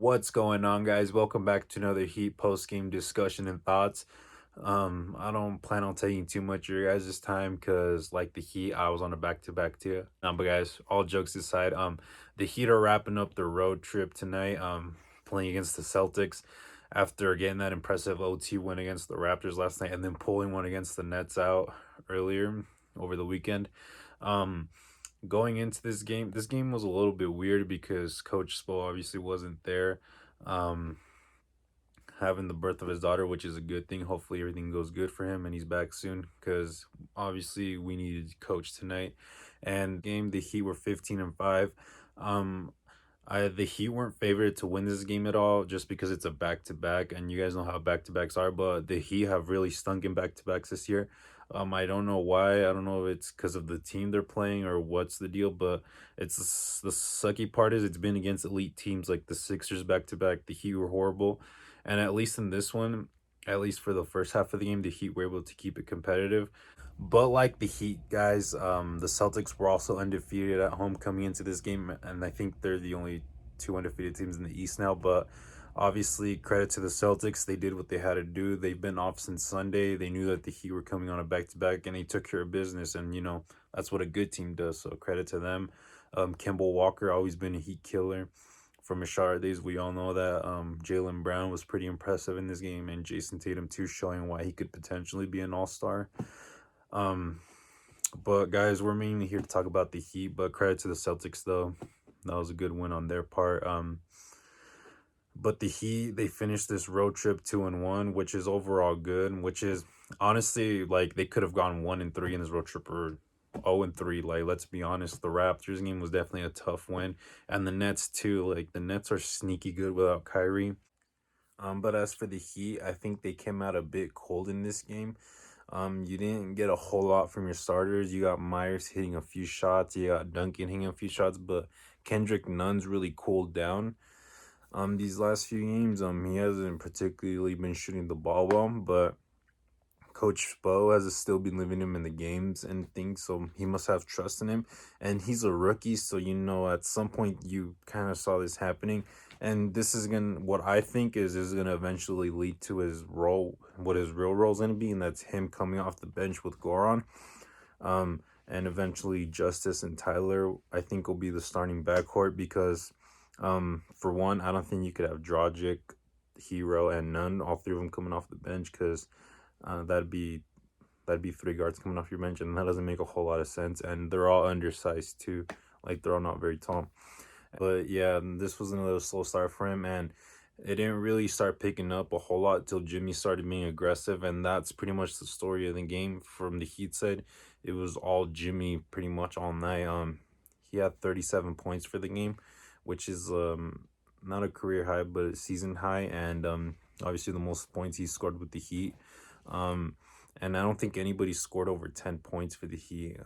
What's going on, guys? Welcome back to another Heat post game discussion and thoughts. I don't plan on taking too much of your guys' time because, like the Heat, I was on a back to back too. But guys, all jokes aside, the Heat are wrapping up their road trip tonight. Playing against the Celtics after getting that impressive OT win against the Raptors last night, and then pulling one against the Nets out earlier over the weekend. Um, Going into this game was a little bit weird because Coach Spo obviously wasn't there. Um, Having the birth of his daughter, which is a good thing. Hopefully everything goes good for him and he's back soon because obviously we needed coach tonight. And game the Heat were 15-5. Um the Heat weren't favored to win this game at all just because it's a back to back, and you guys know how back to backs are, but the Heat have really stunk in back to backs this year. I don't know why. I don't know if it's because of the team they're playing or what's the deal, but the sucky part is it's been against elite teams like the Sixers back to back. The Heat were horrible, and at least in this one, at least for the first half of the game, the Heat were able to keep it competitive. But like the Heat guys, the Celtics were also undefeated at home coming into this game, and I think they're the only two undefeated teams in the East now. But obviously, credit to the Celtics, they did what they had to do. They've been off since Sunday. They knew that the Heat were coming on a back to back, and they took care of business. And that's what a good team does. So credit to them. Kemba Walker always been a Heat killer from his Charlotte days. We all know that. Jalen Brown was pretty impressive in this game, and Jason Tatum too, showing why he could potentially be an All-Star. Um, but guys, we're mainly here to talk about the Heat. But credit to the Celtics, though. That was a good win on their part. But the Heat, they finished this road trip 2-1, which is overall good. Which is honestly like they could have gone 1-3 in this road trip, or 0-3. Like, let's be honest, the Raptors game was definitely a tough win, and the Nets too. Like the Nets are sneaky good without Kyrie. But as for the Heat, I think they came out a bit cold in this game. You didn't get a whole lot from your starters. You got Myers hitting a few shots. You got Duncan hitting a few shots, but Kendrick Nunn's really cooled down. These last few games, he hasn't particularly been shooting the ball well, but Coach Spo has still been leaving him in the games and things, so he must have trust in him. And he's a rookie, so at some point you kind of saw this happening. And this is gonna, what I think is gonna eventually lead to his role, what his real role is gonna be, and that's him coming off the bench with Goron. And eventually Justice and Tyler, I think, will be the starting backcourt because, for one, I don't think you could have Dragic, Hero, and Nunn, all three of them coming off the bench, because uh, that'd be that'd be three guards coming off your bench, and that doesn't make a whole lot of sense. And they're all undersized too, like they're all not very tall. But yeah, this was another slow start for him, and it didn't really start picking up a whole lot till Jimmy started being aggressive, and that's pretty much the story of the game from the Heat side. It was all Jimmy pretty much all night. He had 37 points for the game, which is not a career high, but a season high, and obviously the most points he scored with the Heat. Um, and I don't think anybody scored over 10 points for the Heat.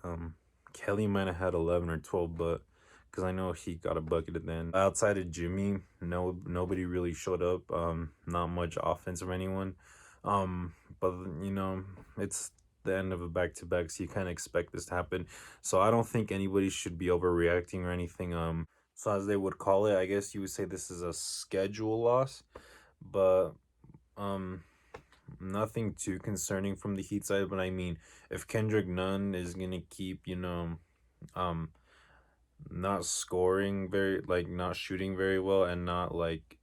Kelly might have had 11 or 12, but because I know he got a bucket at the end. Outside of Jimmy, nobody really showed up. Not much offense from anyone. But it's the end of a back to back, so you kind of expect this to happen. So I don't think anybody should be overreacting or anything. So as they would call it, I guess you would say this is a schedule loss, but um nothing too concerning from the Heat side. But I mean, if Kendrick Nunn is gonna keep, um not scoring very, like not shooting very well, and not like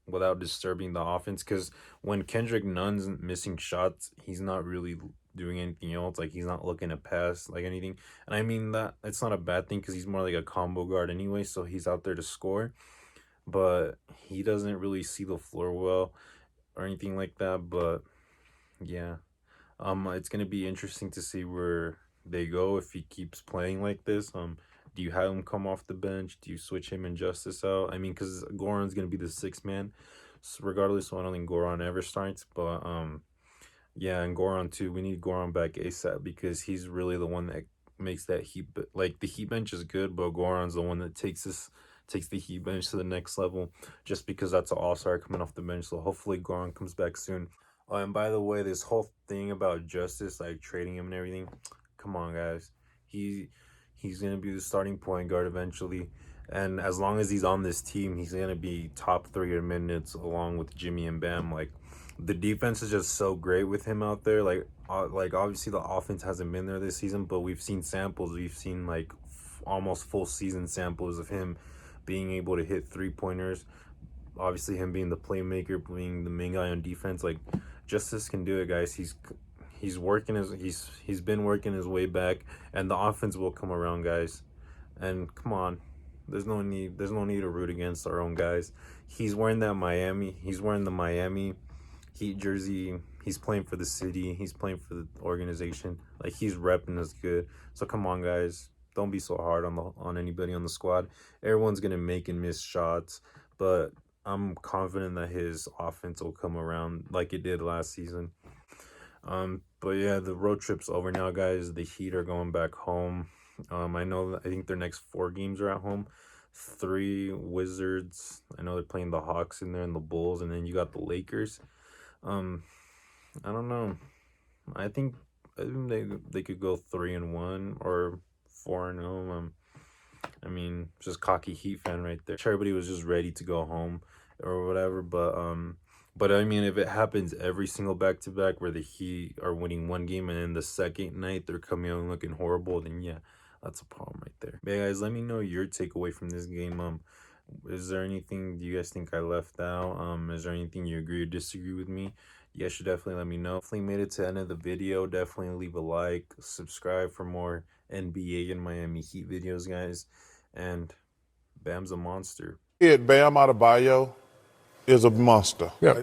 without disturbing the offense, because when Kendrick Nunn's missing shots, he's not really doing anything else. Like, he's not looking to pass like anything. And I mean that it's not a bad thing because he's more like a combo guard anyway, so he's out there to score, but he doesn't really see the floor well or anything like that. But yeah, it's gonna be interesting to see where they go if he keeps playing like this. Do you have him come off the bench? Do you switch him and Justice out? I mean, because Goran's gonna be the sixth man, so regardless. So I don't think Goran ever starts. But yeah, and Goran too. We need Goran back ASAP because he's really the one that makes that Heat. Like, the Heat bench is good, but Goran's the one that takes the Heat bench to the next level. Just because that's an all star coming off the bench. So hopefully Goran comes back soon. Oh, and by the way, this whole thing about Justice, like trading him and everything, come on, guys. He he's gonna be the starting point guard eventually, And as long as he's on this team, he's gonna be top 3 in minutes along with Jimmy and Bam. Like the defense is just so great with him out there. Like obviously the offense hasn't been there this season, but we've seen samples. We've seen like almost full season samples of him being able to hit 3-pointers. Obviously, him being the playmaker, being the main guy on defense. Like Justice can do it, guys. He's been working his way back, and the offense will come around, guys. And come on, there's no need to root against our own guys. He's wearing the Miami Heat jersey. He's playing for the city. He's playing for the organization. Like he's repping us good. So come on, guys. Don't be so hard on anybody on the squad. Everyone's gonna make and miss shots, but I'm confident that his offense will come around like it did last season. But yeah, the road trip's over now, guys. The Heat are going back home. I think their next 4 games are at home. 3 Wizards. I know they're playing the Hawks in there and the Bulls, and then you got the Lakers. Um, I don't know. I think they could go 3-1 or 4-0. I mean, just cocky Heat fan right there. Everybody was just ready to go home or whatever, but I mean, if it happens every single back to back where the Heat are winning 1 game and then the second night they're coming out looking horrible, then yeah, that's a problem right there. But yeah, guys, let me know your takeaway from this game. Is there anything do you guys think I left out? Is there anything you agree or disagree with me? You guys should definitely let me know. Definitely made it to the end of the video. Definitely leave a like, subscribe for more NBA and Miami Heat videos, guys. And Bam's a monster. Bam Adebayo is a monster. Yeah.